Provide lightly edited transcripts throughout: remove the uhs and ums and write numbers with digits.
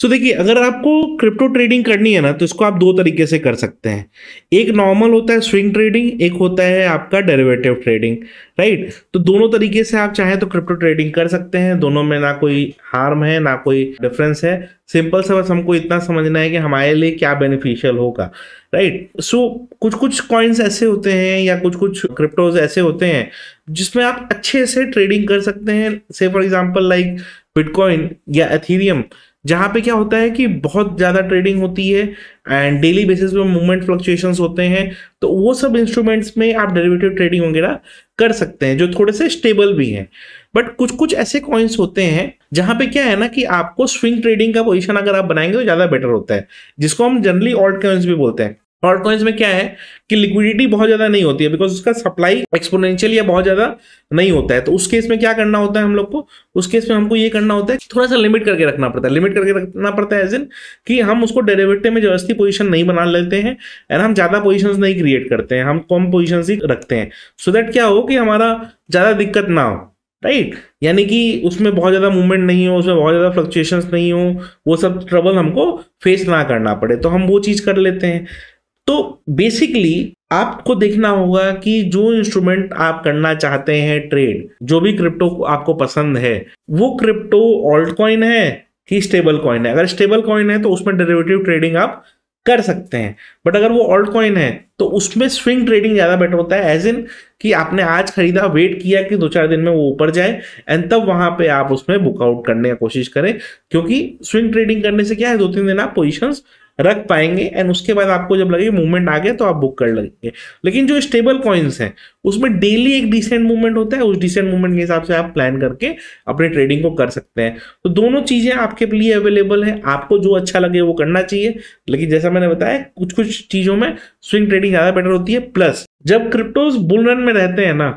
सो देखिए, अगर आपको क्रिप्टो ट्रेडिंग करनी है ना, तो इसको आप दो तरीके से कर सकते हैं। एक नॉर्मल होता है स्विंग ट्रेडिंग, एक होता है आपका डेरिवेटिव ट्रेडिंग, राइट। तो दोनों तरीके से आप चाहें तो क्रिप्टो ट्रेडिंग कर सकते हैं। दोनों में ना कोई हार्म है ना कोई डिफरेंस है। सिंपल सा बस हमको इतना समझना है कि हमारे लिए क्या बेनिफिशियल होगा, राइट। सो कुछ कुछ कॉइन्स ऐसे होते हैं या कुछ कुछ क्रिप्टोज ऐसे होते हैं जिसमें आप अच्छे से ट्रेडिंग कर सकते हैं। से फॉर एग्जांपल लाइक बिटकॉइन या एथीरियम, जहाँ पे क्या होता है कि बहुत ज़्यादा ट्रेडिंग होती है एंड डेली बेसिस पे मूवमेंट फ्लक्चुएशंस होते हैं। तो वो सब इंस्ट्रूमेंट्स में आप डेरिवेटिव ट्रेडिंग वगैरह कर सकते हैं जो थोड़े से स्टेबल भी हैं। बट कुछ कुछ ऐसे कॉइन्स होते हैं जहाँ पे क्या है ना कि आपको स्विंग ट्रेडिंग का पोजीशन अगर आप बनाएंगे तो ज़्यादा बेटर होता है, जिसको हम जनरली ऑल्ट कॉइन्स भी बोलते हैं। ऑल्ट कॉइन्स में क्या है कि लिक्विडिटी बहुत ज़्यादा नहीं होती है, बिकॉज उसका सप्लाई एक्सपोनेंशियल या बहुत ज़्यादा नहीं होता है। तो उस केस में क्या करना होता है हम लोग को, उस केस में हमको ये करना होता है कि थोड़ा सा लिमिट करके रखना पड़ता है। लिमिट करके रखना पड़ता है एज इन कि हम उसको डेरिवेटिव में जबरदस्ती पोजीशन नहीं बना लेते हैं एंड हम ज़्यादा पोजीशंस नहीं क्रिएट करते हैं, हम कम पोजीशंस ही रखते हैं, सो दैट क्या हो कि हमारा ज़्यादा दिक्कत ना हो, राइट। यानी कि उसमें बहुत ज़्यादा मूवमेंट नहीं हो, उसमें बहुत ज़्यादा फ्लक्चुएशंस नहीं हो, वो सब ट्रबल हमको फेस ना करना पड़े, तो हम वो चीज़ कर लेते हैं। तो बेसिकली आपको देखना होगा कि जो इंस्ट्रूमेंट आप करना चाहते हैं ट्रेड, जो भी क्रिप्टो आपको पसंद है, वो क्रिप्टो ऑल्ट कॉइन है कि स्टेबल कॉइन है। अगर स्टेबल कॉइन है तो उसमें डेरिवेटिव ट्रेडिंग आप कर सकते हैं। बट अगर वो ऑल्ट कॉइन है तो उसमें स्विंग ट्रेडिंग ज़्यादा बेटर होता है, एज इन कि आपने आज खरीदा, वेट किया कि 2-4 दिन में वो ऊपर जाए एंड तब वहां पे आप उसमें बुकआउट करने की कोशिश करें। क्योंकि स्विंग ट्रेडिंग करने से क्या है, 2-3 दिन आप पोजीशंस रख पाएंगे एंड उसके बाद आपको जब लगे मूवमेंट आ गया तो आप बुक कर लगेंगे। लेकिन जो स्टेबल कॉइन्स हैं उसमें डेली एक डिसेंट मूवमेंट होता है, उस डिसेंट मूवमेंट के हिसाब से आप प्लान करके अपने ट्रेडिंग को कर सकते हैं। तो दोनों चीजें आपके लिए अवेलेबल है, आपको जो अच्छा लगे वो करना चाहिए। लेकिन जैसा मैंने बताया, कुछ कुछ चीजों में स्विंग ट्रेडिंग ज्यादा बेटर होती है। प्लस जब क्रिप्टोज बुल रन में रहते हैं ना,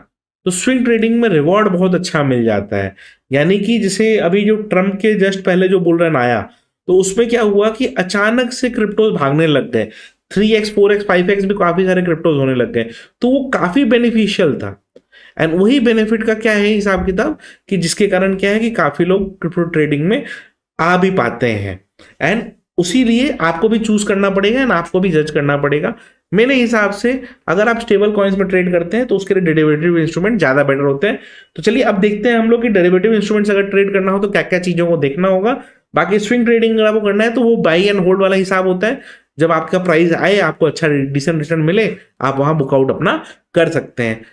तो स्विंग ट्रेडिंग में रिवॉर्ड बहुत अच्छा मिल जाता है। यानी कि जैसे अभी जो ट्रम्प के जस्ट पहले जो बुल रन आया, तो उसमें क्या हुआ कि अचानक से क्रिप्टोज भागने लग गए, 3x 4x 5x भी काफी सारे क्रिप्टोज होने लग गए। तो वो काफी बेनिफिशियल था एंड वही बेनिफिट का क्या है हिसाब किताब कि जिसके कारण क्या है कि काफी लोग क्रिप्टो ट्रेडिंग में आ भी पाते हैं। एंड उसी लिए आपको भी चूज करना पड़ेगा एंड आपको भी जज करना पड़ेगा। मेरे हिसाब से अगर आप स्टेबल कॉइन्स में ट्रेड करते हैं तो उसके लिए डेरिवेटिव इंस्ट्रूमेंट ज्यादा बेटर होते हैं। तो चलिए अब देखते हैं हम लोग कि डेरिवेटिव इंस्ट्रूमेंट्स अगर ट्रेड करना हो तो क्या क्या चीजों को देखना होगा। बाकी स्विंग ट्रेडिंग अगर आपको करना है तो वो बाई एंड होल्ड वाला हिसाब होता है। जब आपका प्राइस आए, आपको अच्छा डिसेंट रिटर्न मिले, आप वहां बुकआउट अपना कर सकते हैं।